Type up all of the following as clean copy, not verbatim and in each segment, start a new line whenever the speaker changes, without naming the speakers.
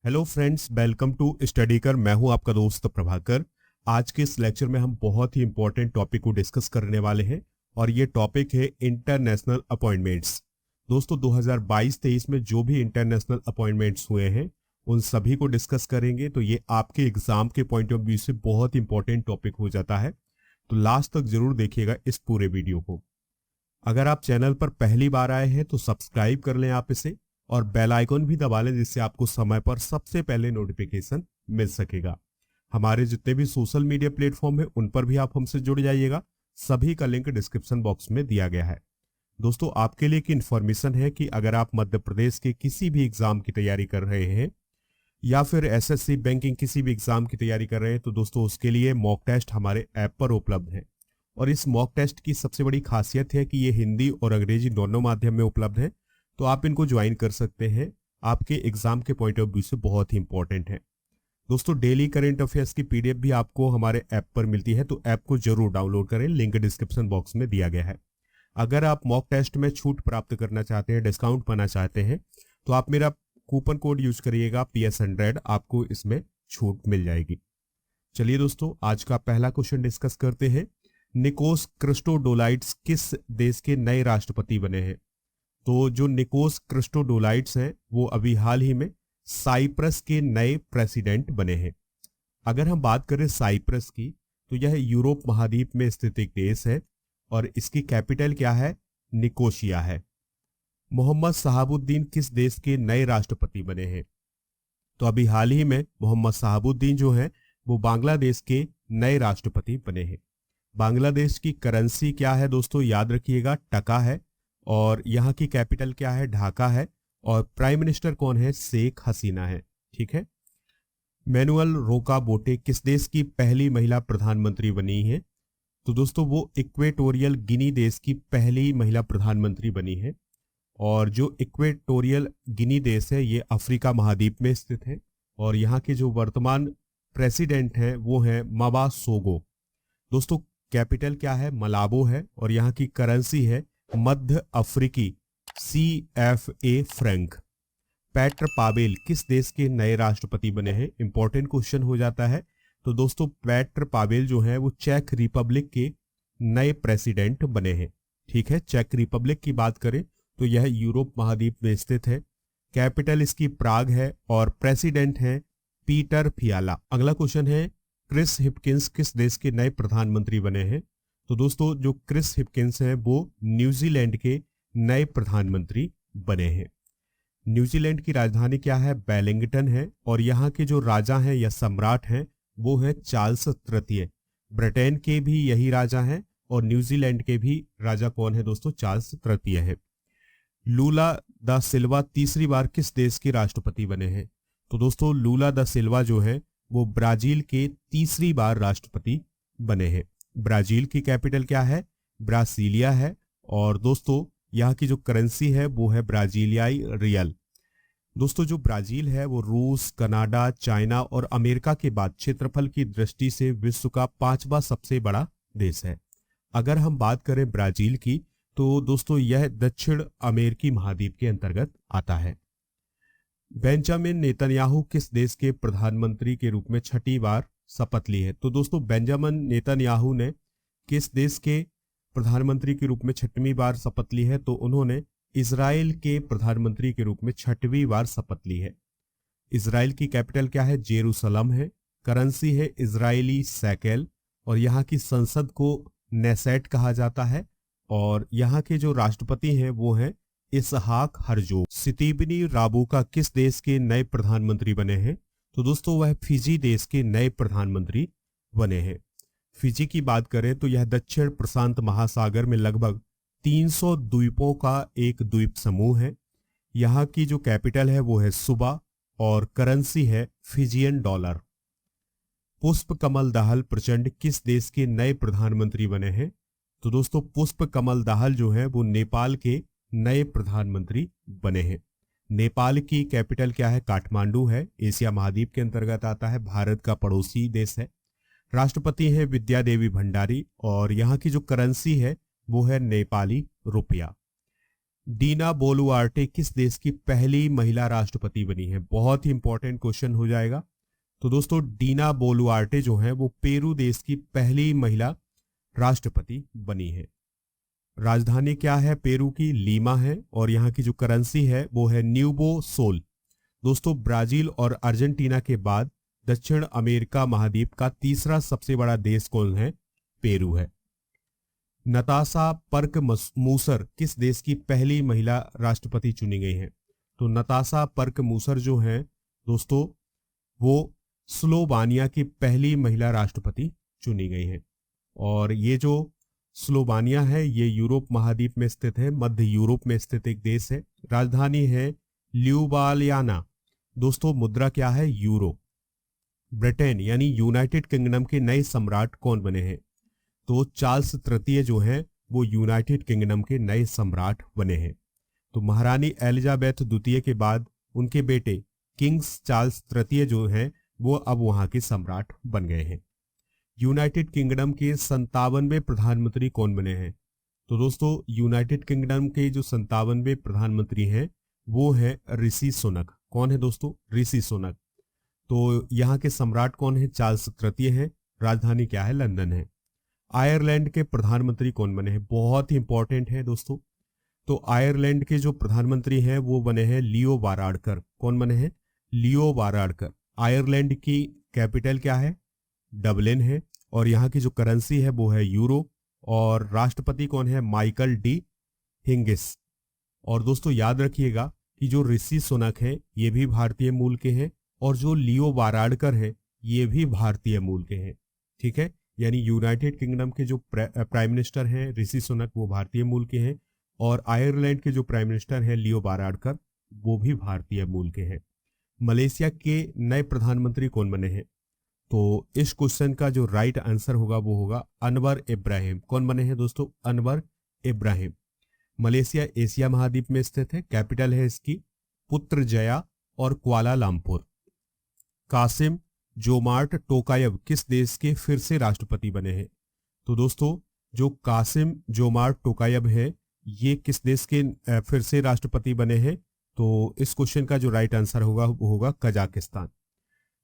Hello friends, welcome to study कर। मैं हूं आपका दोस्त प्रभाकर। आज के इस लेक्चर में हम बहुत ही इंपॉर्टेंट टॉपिक को डिस्कस करने वाले हैं और ये टॉपिक है इंटरनेशनल अपॉइंटमेंट्स। दोस्तों 2022-23 में जो भी इंटरनेशनल अपॉइंटमेंट्स हुए हैं उन सभी को डिस्कस करेंगे। तो ये आपके एग्जाम के पॉइंट ऑफ व्यू से बहुत इंपॉर्टेंट टॉपिक हो जाता है, तो लास्ट तक जरूर देखिएगा इस पूरे वीडियो को। अगर आप चैनल पर पहली बार आए हैं तो सब्सक्राइब कर लें आप इसे और बेल आइकन भी दबा लें, जिससे आपको समय पर सबसे पहले नोटिफिकेशन मिल सकेगा। हमारे जितने भी सोशल मीडिया प्लेटफॉर्म है उन पर भी आप हमसे जुड़ जाइएगा। सभी का लिंक डिस्क्रिप्शन बॉक्स में दिया गया है। दोस्तों आपके लिए एक इन्फॉर्मेशन है कि अगर आप मध्य प्रदेश के किसी भी एग्जाम की तैयारी कर रहे हैं या फिर एसएससी बैंकिंग किसी भी एग्जाम की तैयारी कर रहे हैं तो दोस्तों उसके लिए मॉक टेस्ट हमारे ऐप पर उपलब्ध है। और इस मॉक टेस्ट की सबसे बड़ी खासियत है कि ये हिंदी और अंग्रेजी दोनों माध्यम में उपलब्ध है, तो आप इनको ज्वाइन कर सकते हैं। आपके एग्जाम के पॉइंट ऑफ व्यू से बहुत ही इंपॉर्टेंट है। दोस्तों डेली करंट अफेयर्स की पीडीएफ भी आपको हमारे ऐप पर मिलती है, तो ऐप को जरूर डाउनलोड करें, लिंक डिस्क्रिप्शन बॉक्स में दिया गया है। अगर आप मॉक टेस्ट में छूट प्राप्त करना चाहते हैं, डिस्काउंट पाना चाहते हैं, तो आप मेरा कूपन कोड यूज करिएगा PS100, आपको इसमें छूट मिल जाएगी। चलिए दोस्तों आज का पहला क्वेश्चन डिस्कस करते हैं। निकोस क्रिस्टोडोलाइट्स किस देश के नए राष्ट्रपति बने हैं? तो जो निकोस क्रिस्टोडोलाइट्स हैं वो अभी हाल ही में साइप्रस के नए प्रेसिडेंट बने हैं। अगर हम बात करें साइप्रस की तो यह यूरोप महाद्वीप में स्थित एक देश है और इसकी कैपिटल क्या है? निकोशिया है। मोहम्मद शहाबुद्दीन किस देश के नए राष्ट्रपति बने हैं? तो अभी हाल ही में मोहम्मद शहाबुद्दीन जो है वो बांग्लादेश के नए राष्ट्रपति बने हैं। बांग्लादेश की करेंसी क्या है दोस्तों? याद रखिएगा, टका है। और यहाँ की कैपिटल क्या है? ढाका है। और प्राइम मिनिस्टर कौन है? शेख हसीना है। ठीक है। मैनुअल रोका बोटे किस देश की पहली महिला प्रधानमंत्री बनी है? तो दोस्तों वो इक्वेटोरियल गिनी देश की पहली महिला प्रधानमंत्री बनी है। और जो इक्वेटोरियल गिनी देश है ये अफ्रीका महाद्वीप में स्थित है। और यहाँ के जो वर्तमान प्रेसिडेंट हैं वो है माबा सोगो। दोस्तों कैपिटल क्या है? मलाबो है। और यहाँ की करेंसी है मध्य अफ्रीकी CFA फ्रैंक। पैट्र पावेल किस देश के नए राष्ट्रपति बने हैं? इंपॉर्टेंट क्वेश्चन हो जाता है। तो दोस्तों पैट्र पावेल जो है वो चेक रिपब्लिक के नए प्रेसिडेंट बने हैं। ठीक है। चेक रिपब्लिक की बात करें तो यह यूरोप महाद्वीप में स्थित है। कैपिटल इसकी प्राग है और प्रेसिडेंट है पीटर फियाला। अगला क्वेश्चन है क्रिस हिपकिंस किस देश के नए प्रधानमंत्री बने हैं? तो दोस्तों जो क्रिस हिपकिंस हैं वो न्यूजीलैंड के नए प्रधानमंत्री बने हैं। न्यूजीलैंड की राजधानी क्या है? वेलिंगटन है। और यहाँ के जो राजा हैं या सम्राट हैं वो है चार्ल्स तृतीय। ब्रिटेन के भी यही राजा हैं और न्यूजीलैंड के भी राजा कौन है दोस्तों? चार्ल्स तृतीय है। लूला दा सिल्वा तीसरी बार किस देश के राष्ट्रपति बने हैं? तो दोस्तों लूला दा सिल्वा जो है वो ब्राजील के तीसरी बार राष्ट्रपति बने हैं। ब्राजील की कैपिटल क्या है? ब्रासीलिया है। और दोस्तों यहाँ की जो करेंसी है वो है ब्राजीलियाई रियल। दोस्तों जो ब्राजील है वो रूस, कनाडा, चाइना और अमेरिका के बाद क्षेत्रफल की दृष्टि से विश्व का 5वां सबसे बड़ा देश है। अगर हम बात करें ब्राजील की तो दोस्तों यह दक्षिण अमेरिकी महाद्वीप के अंतर्गत आता है। बेंजामिन नेतन्याहू किस देश के प्रधानमंत्री के रूप में छठी बार शपथ ली है? तो दोस्तों बेंजामिन नेतन्याहू ने किस देश के प्रधानमंत्री के रूप में छठवीं बार शपथ ली है? तो उन्होंने इजराइल के प्रधानमंत्री के रूप में छठवीं बार शपथ ली है। इजराइल की कैपिटल क्या है? जेरूसलम है। करेंसी है इजरायली सैकेल। और यहाँ की संसद को नेसेट कहा जाता है। और यहाँ के जो राष्ट्रपति हैं वो हैं इसहाक हरजोग। सितिबनी राबुका किस देश के नए प्रधानमंत्री बने हैं? तो दोस्तों वह फिजी देश के नए प्रधानमंत्री बने हैं। फिजी की बात करें तो यह दक्षिण प्रशांत महासागर में लगभग 300 द्वीपों का एक द्वीप समूह है। यहाँ की जो कैपिटल है वो है सुबा और करेंसी है फिजियन डॉलर। पुष्प कमल दाहल प्रचंड किस देश के नए प्रधानमंत्री बने हैं? तो दोस्तों पुष्प कमल दाहल जो है वो नेपाल के नए प्रधानमंत्री बने हैं। नेपाल की कैपिटल क्या है? काठमांडू है। एशिया महाद्वीप के अंतर्गत आता है, भारत का पड़ोसी देश है। राष्ट्रपति है विद्या देवी भंडारी और यहाँ की जो करेंसी है वो है नेपाली रुपया। डीना बोलुआर्टे किस देश की पहली महिला राष्ट्रपति बनी है? बहुत ही इंपॉर्टेंट क्वेश्चन हो जाएगा। तो दोस्तों डीना बोलुआर्टे जो है वो पेरू देश की पहली महिला राष्ट्रपति बनी है। राजधानी क्या है पेरू की? लीमा है। और यहाँ की जो करेंसी है वो है न्यूबो सोल। दोस्तों ब्राजील और अर्जेंटीना के बाद दक्षिण अमेरिका महाद्वीप का तीसरा सबसे बड़ा देश कौन है? पेरू है। नताशा पर्क मूसर किस देश की पहली महिला राष्ट्रपति चुनी गई है? तो नताशा पर्क मूसर जो है दोस्तों वो स्लोवानिया की पहली महिला राष्ट्रपति चुनी गई है। और ये जो स्लोवानिया है ये यूरोप महाद्वीप में स्थित है, मध्य यूरोप में स्थित एक देश है। राजधानी है ल्यूबालियाना। दोस्तों मुद्रा क्या है? यूरो। ब्रिटेन यानी यूनाइटेड किंगडम के नए सम्राट कौन बने हैं? तो चार्ल्स तृतीय जो हैं वो यूनाइटेड किंगडम के नए सम्राट बने हैं। तो महारानी एलिजाबेथ द्वितीय के बाद उनके बेटे किंग्स चार्ल्स तृतीय जो हैं वो अब वहां के सम्राट बन गए हैं। यूनाइटेड किंगडम के 57वें प्रधानमंत्री कौन बने हैं? तो दोस्तों यूनाइटेड किंगडम के जो 57वें प्रधानमंत्री हैं वो है ऋषि सुनक। कौन है दोस्तों? ऋषि सुनक। तो यहाँ के सम्राट कौन है? चार्ल्स तृतीय है। राजधानी क्या है? लंदन है। आयरलैंड के प्रधानमंत्री कौन बने हैं? बहुत ही इंपॉर्टेंट है दोस्तों। तो आयरलैंड के जो प्रधानमंत्री हैं वो बने हैं लियो वाराडकर। कौन बने हैं? लियो वाराडकर। आयरलैंड की कैपिटल क्या है? डबलिन है। और यहाँ की जो करेंसी है वो है यूरो। और राष्ट्रपति कौन है? Michael D Hingis. और दोस्तों याद रखिएगा कि जो ऋषि सुनक है ये भी भारतीय मूल के हैं और जो लियो वाराडकर है ये भी भारतीय मूल के हैं। ठीक है, यानी यूनाइटेड किंगडम के जो प्राइम मिनिस्टर हैं ऋषि सुनक वो भारतीय मूल के हैं और आयरलैंड के जो प्राइम मिनिस्टर हैं लियो वाराडकर वो भी भारतीय मूल के हैं। मलेशिया के नए प्रधानमंत्री कौन बने हैं? तो इस क्वेश्चन का जो राइट आंसर होगा वो होगा अनवर इब्राहिम। कौन बने हैं दोस्तों? अनवर इब्राहिम। मलेशिया एशिया महाद्वीप में स्थित है। कैपिटल है इसकी पुत्रजया और कुआलालंपुर। कासिम जोमार्ट टोकायव किस देश के फिर से राष्ट्रपति बने हैं? तो दोस्तों जो कासिम जोमार्ट टोकायव है ये किस देश के फिर से राष्ट्रपति बने हैं? तो इस क्वेश्चन का जो राइट आंसर होगा वो होगा कजाकिस्तान।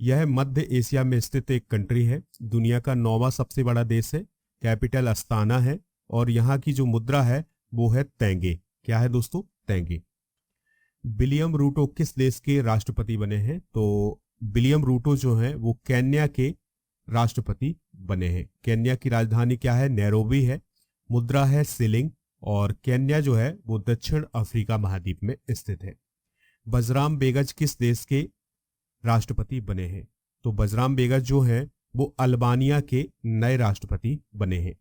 यह मध्य एशिया में स्थित एक कंट्री है, दुनिया का 9वां सबसे बड़ा देश है। कैपिटल अस्ताना है और यहाँ की जो मुद्रा है वो है तेंगे। क्या है दोस्तों? तेंगे। विलियम रूटो किस देश के राष्ट्रपति बने हैं? तो विलियम रूटो जो है वो केन्या के राष्ट्रपति बने हैं। केन्या की राजधानी क्या है? नैरोबी है। मुद्रा है शिलिंग। और केन्या जो है वो दक्षिण अफ्रीका महाद्वीप में स्थित है। बजराम बेगच किस देश के राष्ट्रपति बने हैं? तो बजराम बेगच जो है वो अल्बानिया के नए राष्ट्रपति बने हैं।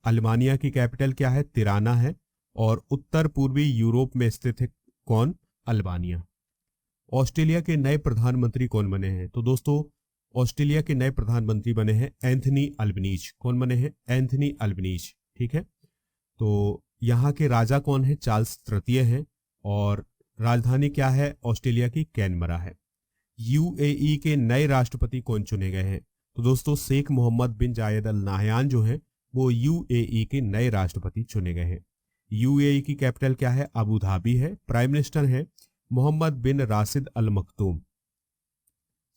अल्बानिया की कैपिटल क्या है? तिराना है। और उत्तर पूर्वी यूरोप में स्थित है कौन? अल्बानिया। ऑस्ट्रेलिया के नए प्रधानमंत्री कौन बने हैं? तो दोस्तों ऑस्ट्रेलिया के नए प्रधानमंत्री बने हैं एंथनी अल्बनीज। कौन बने हैं? Anthony Albanese. ठीक है, तो यहाँ के राजा कौन है? चार्ल्स तृतीय हैं। और राजधानी क्या है? ऑस्ट्रेलिया की कैनबरा है। यूएई के नए राष्ट्रपति कौन चुने गए हैं? तो दोस्तों शेख मोहम्मद बिन जायद अल नाहयान जो है वो यूएई के नए राष्ट्रपति चुने गए हैं। यूएई की कैपिटल क्या है? अबू धाबी है। प्राइम मिनिस्टर है मोहम्मद बिन राशिद अल मखदूम।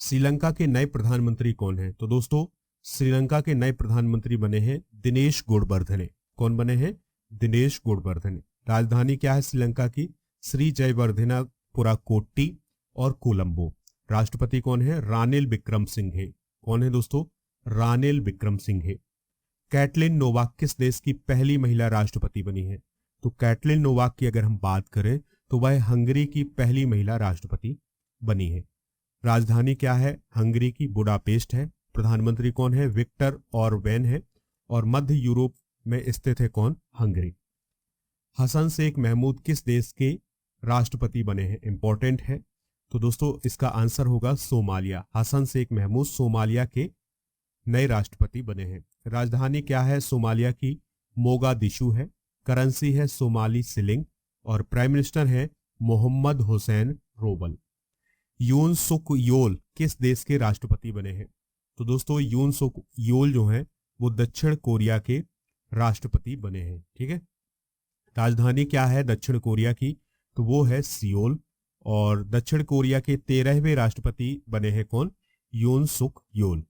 श्रीलंका के नए प्रधानमंत्री कौन है? तो दोस्तों श्रीलंका के नए प्रधानमंत्री बने हैं दिनेश गुणवर्धने। कौन बने हैं? दिनेश गुणवर्धने। राजधानी क्या है श्रीलंका की? श्री जयवर्धनापुरा कोट्टी और कोलंबो। राष्ट्रपति कौन है? रानिल विक्रमसिंघे। कौन है दोस्तों? रानिल विक्रमसिंघे। कैटलिन नोवाक किस देश की पहली महिला राष्ट्रपति बनी है? तो कैटलिन नोवाक की अगर हम बात करें तो वह हंगरी की पहली महिला राष्ट्रपति बनी है। राजधानी क्या है? हंगरी की बुडापेस्ट है। प्रधानमंत्री कौन है? विक्टर ऑरबैन है। और मध्य यूरोप में स्थित है कौन? हंगरी। हसन शेख महमूद किस देश के राष्ट्रपति बने हैं? इंपॉर्टेंट है। तो दोस्तों इसका आंसर होगा सोमालिया। हसन शेख महमूद सोमालिया के नए राष्ट्रपति बने हैं। राजधानी क्या है सोमालिया की? मोगादिशु है। करेंसी है सोमाली शिलिंग। और प्राइम मिनिस्टर है मोहम्मद हुसैन रोबल। यून सुक योल किस देश के राष्ट्रपति बने हैं? तो दोस्तों यून सुक योल जो है वो दक्षिण कोरिया के राष्ट्रपति बने हैं। ठीक है, राजधानी क्या है दक्षिण कोरिया की? तो वो है सियोल। और दक्षिण कोरिया के 13वें राष्ट्रपति बने हैं कौन? यून सुक योल।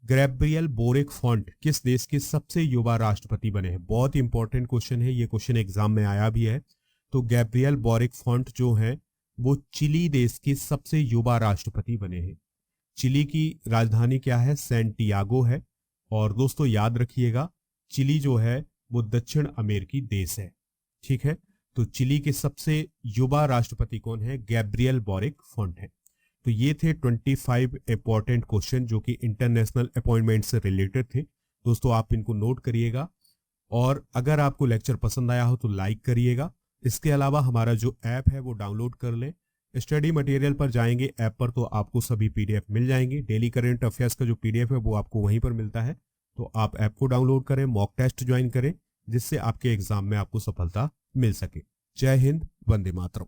गैब्रियल बोरिक फॉन्ट किस देश के सबसे युवा राष्ट्रपति बने हैं? बहुत ही इंपॉर्टेंट क्वेश्चन है, ये क्वेश्चन एग्जाम में आया भी है। तो गैब्रियल बोरिक फॉन्ट जो है वो चिली देश के सबसे युवा राष्ट्रपति बने हैं। चिली की राजधानी क्या है? सैंटियागो है। और दोस्तों याद रखिएगा, चिली जो है वो दक्षिण अमेरिकी देश है। ठीक है, तो चिली के सबसे युवा राष्ट्रपति कौन है? गैब्रियल बोरिक फॉन्ट है। तो ये थे 25 इंपॉर्टेंट क्वेश्चन जो कि इंटरनेशनल अपॉइंटमेंट से रिलेटेड थे। दोस्तों आप इनको नोट करिएगा, और अगर आपको लेक्चर पसंद आया हो तो लाइक करिएगा। इसके अलावा हमारा जो ऐप है वो डाउनलोड कर लें। स्टडी मटेरियल पर जाएंगे ऐप पर तो आपको सभी पीडीएफ मिल जाएंगे। डेली करंट अफेयर्स का जो पीडीएफ है वो आपको वहीं पर मिलता है। तो आप ऐप को डाउनलोड करें, मॉक टेस्ट ज्वाइन करें, जिससे आपके एग्जाम में आपको सफलता मिल सके। जय हिंद, वंदे मातरम।